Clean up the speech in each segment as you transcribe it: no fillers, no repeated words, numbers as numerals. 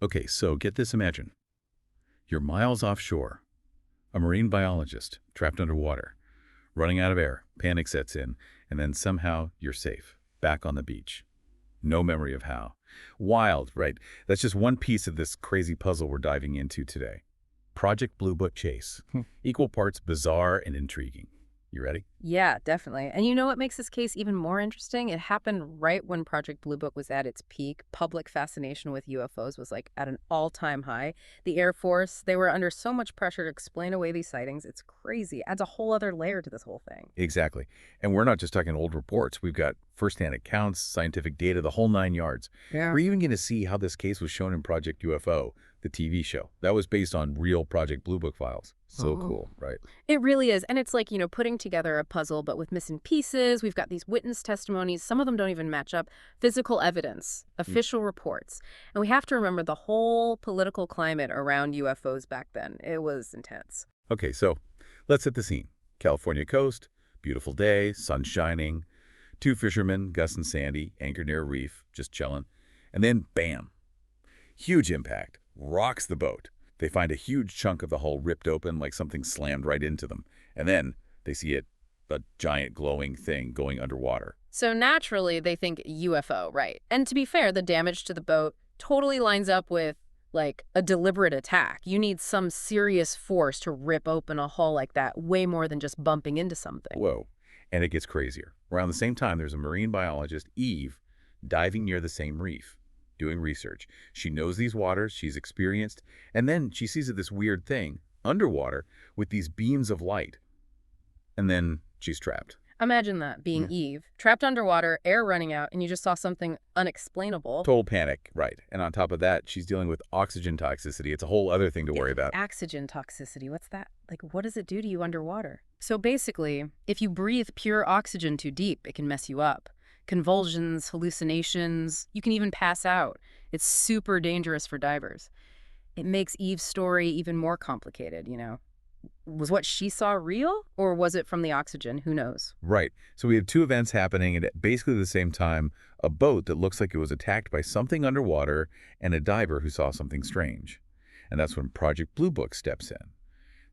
Okay, so get this imagine. You're miles offshore, a marine biologist trapped underwater, running out of air, panic sets in, and then somehow you're safe, back on the beach. No memory of how. Wild, right? That's just one piece of this crazy puzzle we're diving into today. Project Blue Book Chase. Equal parts bizarre and intriguing. You ready? Yeah, definitely. And you know what makes this case even more interesting? It happened right when Project Blue Book was at its peak. Public fascination with UFOs was like at an all-time high. The Air Force, they were under so much pressure to explain away these sightings. It's crazy. Adds a whole other layer to this whole thing. Exactly. And we're not just talking old reports. We've got firsthand accounts, scientific data, the whole nine yards. Yeah. We're even going to see how this case was shown in Project UFO, the TV show. That was based on real Project Blue Book files. So Oh. cool, right? It really is. And it's like, putting together a puzzle, but with missing pieces. We've got these witness testimonies. Some of them don't even match up. Physical evidence, Mm. official reports. And we have to remember the whole political climate around UFOs back then. It was intense. Okay, so let's set the scene. California coast, beautiful day, sun shining. Two fishermen, Gus and Sandy, anchored near a reef, just chilling. And then, bam, huge impact, rocks the boat. They find a huge chunk of the hull ripped open like something slammed right into them. And then they see a giant glowing thing going underwater. So naturally, they think UFO, right? And to be fair, the damage to the boat totally lines up with like a deliberate attack. You need some serious force to rip open a hull like that, way more than just bumping into something. Whoa. And it gets crazier. Around the same time, there's a marine biologist, Eve, diving near the same reef, doing research. She knows these waters, she's experienced, and then she sees this weird thing underwater with these beams of light. And then she's trapped. Imagine that, being Yeah. Eve, trapped underwater, air running out, and you just saw something unexplainable. Total panic, right. And on top of that, she's dealing with oxygen toxicity. It's a whole other thing to worry about. Oxygen toxicity, what's that? Like, what does it do to you underwater? So basically, if you breathe pure oxygen too deep, it can mess you up. Convulsions, hallucinations, you can even pass out. It's super dangerous for divers. It makes Eve's story even more complicated. Was what she saw real, or was it from the oxygen? Who knows? Right. So we have two events happening at basically the same time, a boat that looks like it was attacked by something underwater and a diver who saw something strange. And that's when Project Blue Book steps in.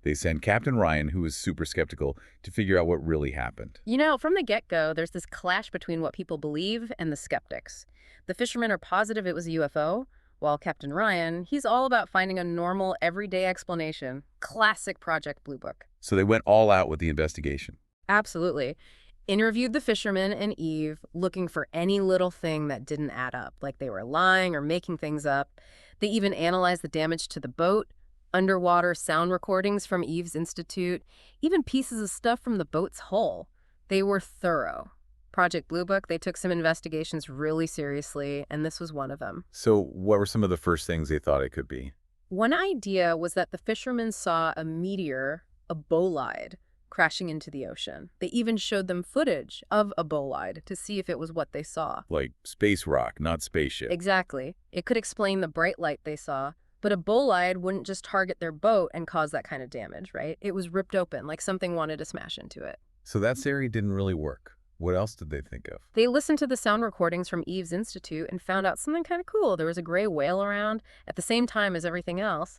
They send Captain Ryan, who is super skeptical, to figure out what really happened. From the get-go, there's this clash between what people believe and the skeptics. The fishermen are positive it was a UFO, while Captain Ryan, he's all about finding a normal, everyday explanation. Classic Project Blue Book. So they went all out with the investigation. Absolutely. Interviewed the fishermen and Eve, looking for any little thing that didn't add up, like they were lying or making things up. They even analyzed the damage to the boat, underwater sound recordings from Eve's Institute, even pieces of stuff from the boat's hull. They were thorough. Project Blue Book, they took some investigations really seriously, and this was one of them. So what were some of the first things they thought it could be? One idea was that the fishermen saw a meteor, a bolide, crashing into the ocean. They even showed them footage of a bolide to see if it was what they saw. Like space rock, not spaceship. Exactly. It could explain the bright light they saw, but a bolide wouldn't just target their boat and cause that kind of damage, right? It was ripped open, like something wanted to smash into it. So that theory didn't really work. What else did they think of? They listened to the sound recordings from Eve's Institute and found out something kind of cool. There was a gray whale around at the same time as everything else.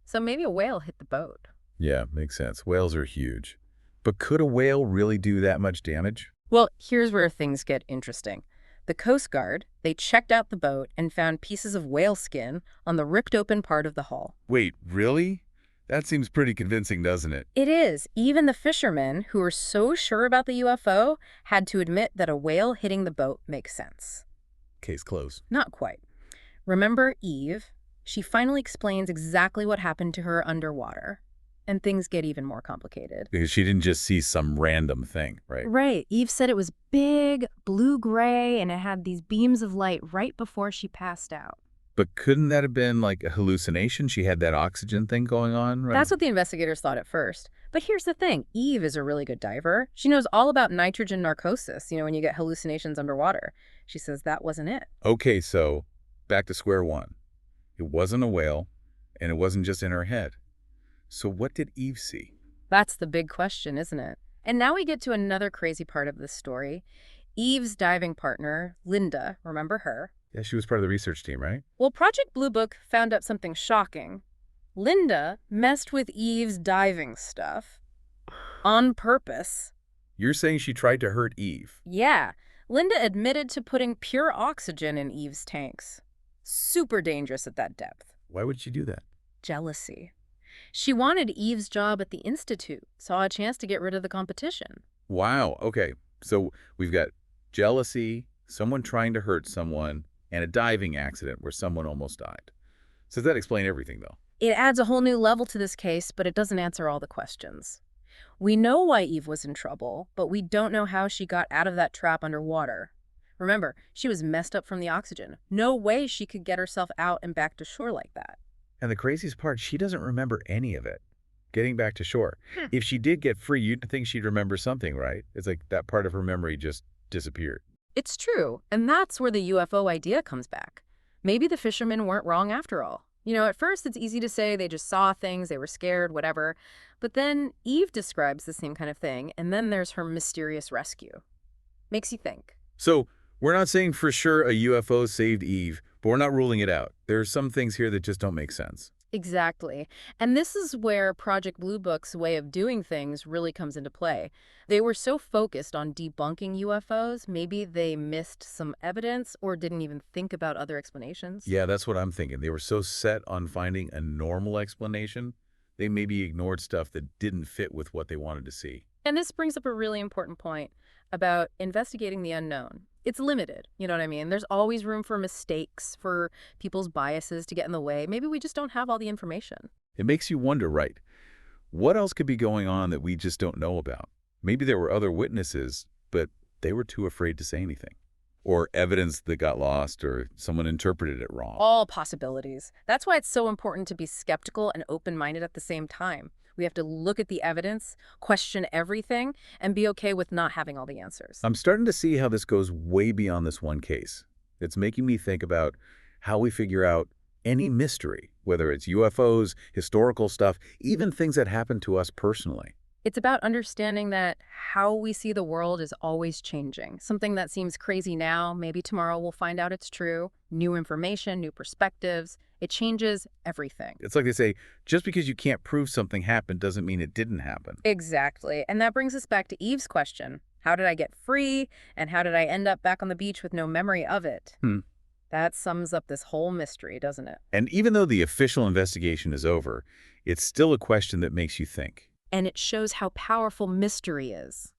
So maybe a whale hit the boat. Yeah, makes sense. Whales are huge. But could a whale really do that much damage? Well, here's where things get interesting. The Coast Guard, they checked out the boat and found pieces of whale skin on the ripped open part of the hull. Wait, really? That seems pretty convincing, doesn't it? It is. Even the fishermen, who were so sure about the UFO, had to admit that a whale hitting the boat makes sense. Case closed. Not quite. Remember Eve? She finally explains exactly what happened to her underwater. And things get even more complicated. Because she didn't just see some random thing, right? Right. Eve said it was big, blue-gray, and it had these beams of light right before she passed out. But couldn't that have been like a hallucination? She had that oxygen thing going on, right? That's what the investigators thought at first. But here's the thing. Eve is a really good diver. She knows all about nitrogen narcosis, when you get hallucinations underwater. She says that wasn't it. Okay, so back to square one. It wasn't a whale, and it wasn't just in her head. So what did Eve see? That's the big question, isn't it? And now we get to another crazy part of this story. Eve's diving partner, Linda, remember her? Yeah, she was part of the research team, right? Well, Project Blue Book found out something shocking. Linda messed with Eve's diving stuff on purpose. You're saying she tried to hurt Eve. Yeah, Linda admitted to putting pure oxygen in Eve's tanks. Super dangerous at that depth. Why would she do that? Jealousy. She wanted Eve's job at the Institute, saw a chance to get rid of the competition. Wow. Okay. So we've got jealousy, someone trying to hurt someone, and a diving accident where someone almost died. So does that explain everything, though? It adds a whole new level to this case, but it doesn't answer all the questions. We know why Eve was in trouble, but we don't know how she got out of that trap underwater. Remember, she was messed up from the oxygen. No way she could get herself out and back to shore like that. And the craziest part, she doesn't remember any of it. Getting back to shore. If she did get free, you'd think she'd remember something, right? It's like that part of her memory just disappeared. It's true, and that's where the UFO idea comes back. Maybe the fishermen weren't wrong after all. You know, at first it's easy to say they just saw things, they were scared, whatever. But then Eve describes the same kind of thing, and then there's her mysterious rescue. Makes you think. So we're not saying for sure a UFO saved Eve, but we're not ruling it out. There are some things here that just don't make sense. Exactly. And this is where Project Blue Book's way of doing things really comes into play. They were so focused on debunking UFOs, maybe they missed some evidence or didn't even think about other explanations. Yeah, that's what I'm thinking. They were so set on finding a normal explanation, they maybe ignored stuff that didn't fit with what they wanted to see. And this brings up a really important point about investigating the unknown. It's limited, you know what I mean? There's always room for mistakes, for people's biases to get in the way. Maybe we just don't have all the information. It makes you wonder, right? What else could be going on that we just don't know about? Maybe there were other witnesses, but they were too afraid to say anything. Or evidence that got lost, or someone interpreted it wrong. All possibilities. That's why it's so important to be skeptical and open-minded at the same time. We have to look at the evidence, question everything, and be okay with not having all the answers. I'm starting to see how this goes way beyond this one case. It's making me think about how we figure out any mystery, whether it's UFOs, historical stuff, even things that happen to us personally. It's about understanding that how we see the world is always changing. Something that seems crazy now, maybe tomorrow we'll find out it's true. New information, new perspectives. It changes everything. It's like they say, just because you can't prove something happened doesn't mean it didn't happen. Exactly. And that brings us back to Eve's question. How did I get free? And how did I end up back on the beach with no memory of it? That sums up this whole mystery, doesn't it? And even though the official investigation is over, it's still a question that makes you think. And it shows how powerful mystery is.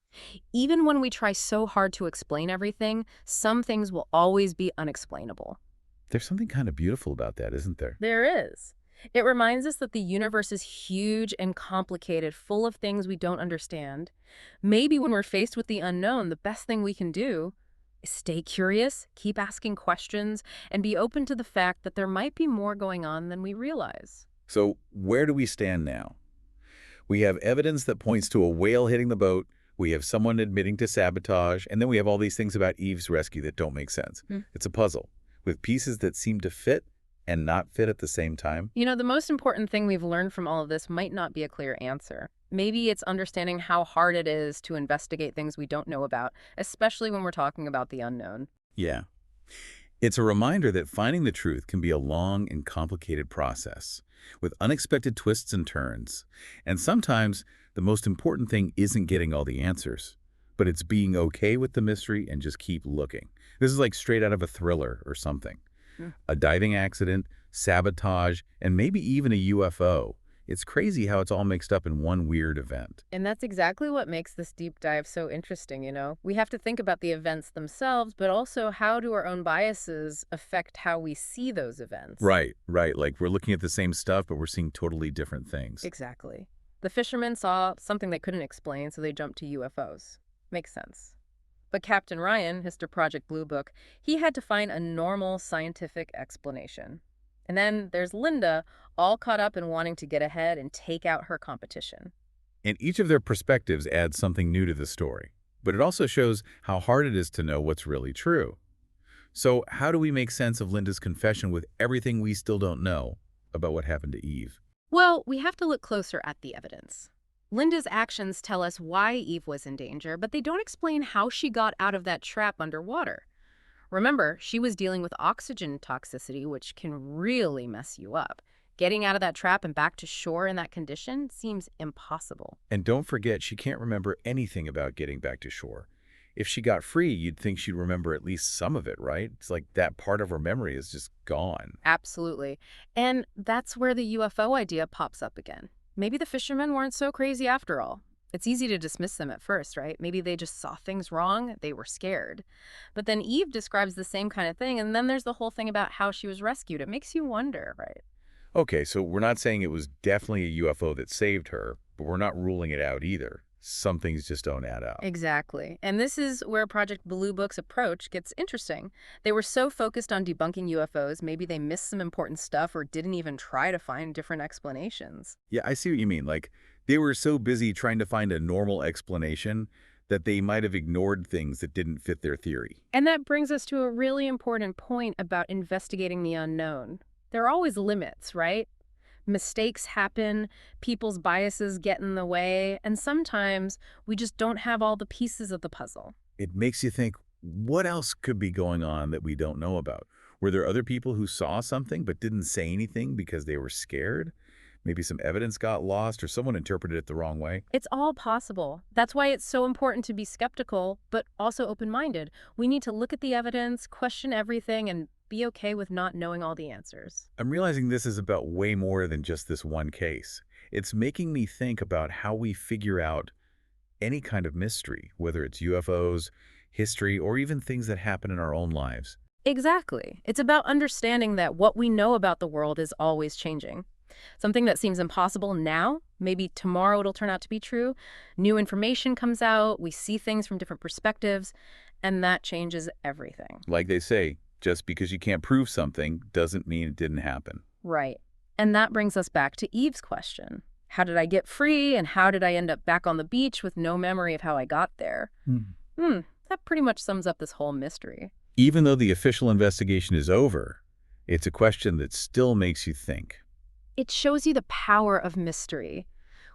Even when we try so hard to explain everything, some things will always be unexplainable. There's something kind of beautiful about that, isn't there? There is. It reminds us that the universe is huge and complicated, full of things we don't understand. Maybe when we're faced with the unknown, the best thing we can do is stay curious, keep asking questions, and be open to the fact that there might be more going on than we realize. So where do we stand now? We have evidence that points to a whale hitting the boat, we have someone admitting to sabotage, and then we have all these things about Eve's rescue that don't make sense. It's a puzzle with pieces that seem to fit and not fit at the same time. You know, the most important thing we've learned from all of this might not be a clear answer. Maybe it's understanding how hard it is to investigate things we don't know about, especially when we're talking about the unknown. Yeah. It's a reminder that finding the truth can be a long and complicated process, with unexpected twists and turns. And sometimes the most important thing isn't getting all the answers, but it's being okay with the mystery and just keep looking. This is like straight out of a thriller or something. A diving accident, sabotage, and maybe even a UFO. It's crazy how it's all mixed up in one weird event. And that's exactly what makes this deep dive so interesting, you know? We have to think about the events themselves, but also how do our own biases affect how we see those events? Right. Like we're looking at the same stuff, but we're seeing totally different things. Exactly. The fishermen saw something they couldn't explain, so they jumped to UFOs. Makes sense. But Captain Ryan, Mr. Project Blue Book, he had to find a normal scientific explanation. And then there's Linda, all caught up in wanting to get ahead and take out her competition. And each of their perspectives adds something new to the story. But it also shows how hard it is to know what's really true. So how do we make sense of Linda's confession with everything we still don't know about what happened to Eve? Well, we have to look closer at the evidence. Linda's actions tell us why Eve was in danger, but they don't explain how she got out of that trap underwater. Remember, she was dealing with oxygen toxicity, which can really mess you up. Getting out of that trap and back to shore in that condition seems impossible. And don't forget, she can't remember anything about getting back to shore. If she got free, you'd think she'd remember at least some of it, right? It's like that part of her memory is just gone. Absolutely. And that's where the UFO idea pops up again. Maybe the fishermen weren't so crazy after all. It's easy to dismiss them at first, right? Maybe they just saw things wrong, they were scared. But then Eve describes the same kind of thing, and then there's the whole thing about how she was rescued. It makes you wonder, right? Okay, so we're not saying it was definitely a UFO that saved her, but we're not ruling it out either. Some things just don't add up. Exactly. And this is where Project Blue Book's approach gets interesting. They were so focused on debunking UFOs, maybe they missed some important stuff or didn't even try to find different explanations. Yeah, I see what you mean. Like, they were so busy trying to find a normal explanation that they might have ignored things that didn't fit their theory. And that brings us to a really important point about investigating the unknown. There are always limits, right? Mistakes happen, people's biases get in the way, and sometimes we just don't have all the pieces of the puzzle. It makes you think, what else could be going on that we don't know about? Were there other people who saw something but didn't say anything because they were scared? Maybe some evidence got lost or someone interpreted it the wrong way. It's all possible. That's why it's so important to be skeptical, but also open-minded. We need to look at the evidence, question everything, and be okay with not knowing all the answers. I'm realizing this is about way more than just this one case. It's making me think about how we figure out any kind of mystery, whether it's UFOs, history, or even things that happen in our own lives. Exactly. It's about understanding that what we know about the world is always changing. Something that seems impossible now, maybe tomorrow it'll turn out to be true. New information comes out, we see things from different perspectives, and that changes everything. Like they say, just because you can't prove something doesn't mean it didn't happen. Right. And that brings us back to Eve's question. How did I get free, and how did I end up back on the beach with no memory of how I got there? That pretty much sums up this whole mystery. Even though the official investigation is over, it's a question that still makes you think. It shows you the power of mystery.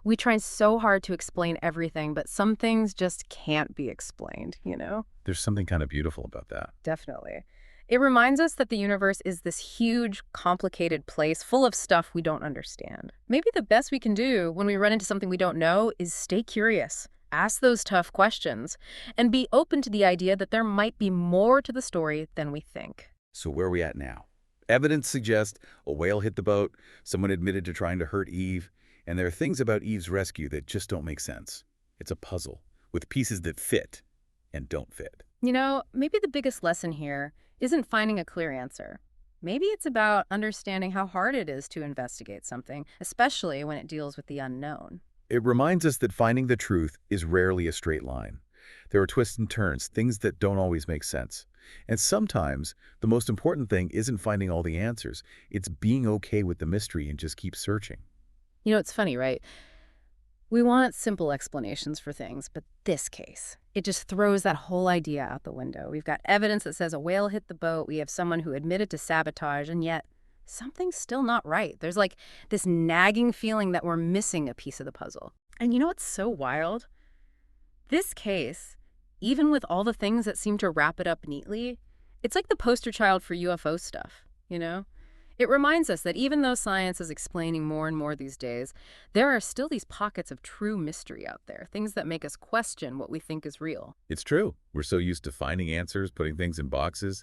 We try so hard to explain everything, but some things just can't be explained, you know? There's something kind of beautiful about that. Definitely. It reminds us that the universe is this huge, complicated place full of stuff we don't understand. Maybe the best we can do when we run into something we don't know is stay curious, ask those tough questions, and be open to the idea that there might be more to the story than we think. So where are we at now? Evidence suggests a whale hit the boat, someone admitted to trying to hurt Eve, and there are things about Eve's rescue that just don't make sense. It's a puzzle with pieces that fit and don't fit. You know, maybe the biggest lesson here isn't finding a clear answer. Maybe it's about understanding how hard it is to investigate something, especially when it deals with the unknown. It reminds us that finding the truth is rarely a straight line. There are twists and turns, things that don't always make sense. And sometimes, the most important thing isn't finding all the answers. It's being okay with the mystery and just keep searching. You know, it's funny, right? We want simple explanations for things, but this case, it just throws that whole idea out the window. We've got evidence that says a whale hit the boat. We have someone who admitted to sabotage, and yet something's still not right. There's like this nagging feeling that we're missing a piece of the puzzle. And you know what's so wild? This case, even with all the things that seem to wrap it up neatly, it's like the poster child for UFO stuff, you know? It reminds us that even though science is explaining more and more these days, there are still these pockets of true mystery out there, things that make us question what we think is real. It's true. We're so used to finding answers, putting things in boxes.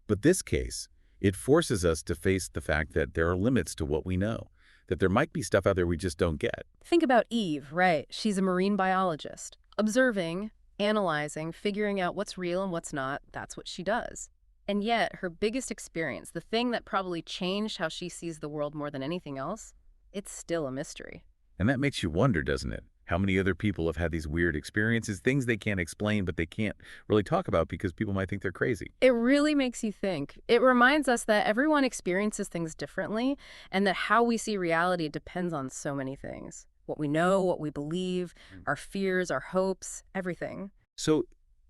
But this case, it forces us to face the fact that there are limits to what we know, that there might be stuff out there we just don't get. Think about Eve, right? She's a marine biologist. Observing, analyzing, figuring out what's real and what's not, that's what she does. And yet, her biggest experience, the thing that probably changed how she sees the world more than anything else, it's still a mystery. And that makes you wonder, doesn't it? How many other people have had these weird experiences, things they can't explain, but they can't really talk about because people might think they're crazy. It really makes you think. It reminds us that everyone experiences things differently, and that how we see reality depends on so many things. What we know, what we believe, our fears, our hopes, everything. So,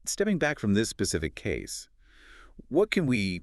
stepping back from this specific case, what can we,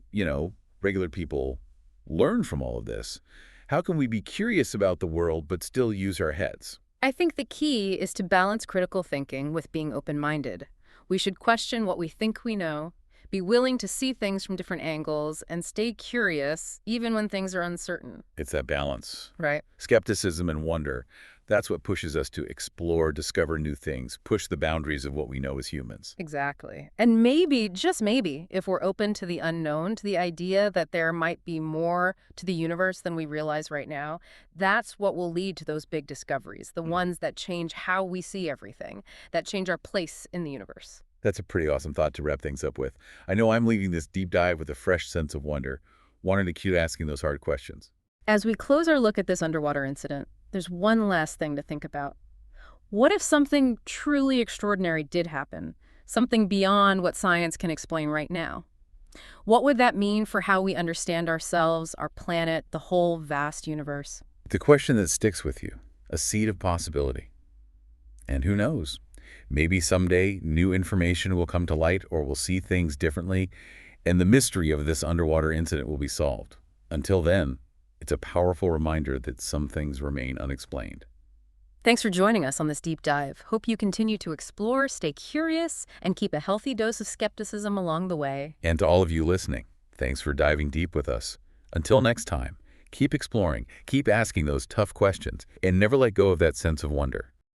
regular people, learn from all of this? How can we be curious about the world but still use our heads? I think the key is to balance critical thinking with being open-minded. We should question what we think we know, Be willing to see things from different angles and stay curious even when things are uncertain. It's that balance. Right. Skepticism and wonder, that's what pushes us to explore, discover new things, push the boundaries of what we know as humans. Exactly. And maybe, just maybe, if we're open to the unknown, to the idea that there might be more to the universe than we realize right now, that's what will lead to those big discoveries, the ones that change how we see everything, that change our place in the universe. That's a pretty awesome thought to wrap things up with. I know I'm leaving this deep dive with a fresh sense of wonder, wanting to keep asking those hard questions. As we close our look at this underwater incident, there's one last thing to think about. What if something truly extraordinary did happen? Something beyond what science can explain right now? What would that mean for how we understand ourselves, our planet, the whole vast universe? The question that sticks with you, a seed of possibility. And who knows? Maybe someday new information will come to light or we'll see things differently, and the mystery of this underwater incident will be solved. Until then, it's a powerful reminder that some things remain unexplained. Thanks for joining us on this deep dive. Hope you continue to explore, stay curious, and keep a healthy dose of skepticism along the way. And to all of you listening, thanks for diving deep with us. Until next time, keep exploring, keep asking those tough questions, and never let go of that sense of wonder.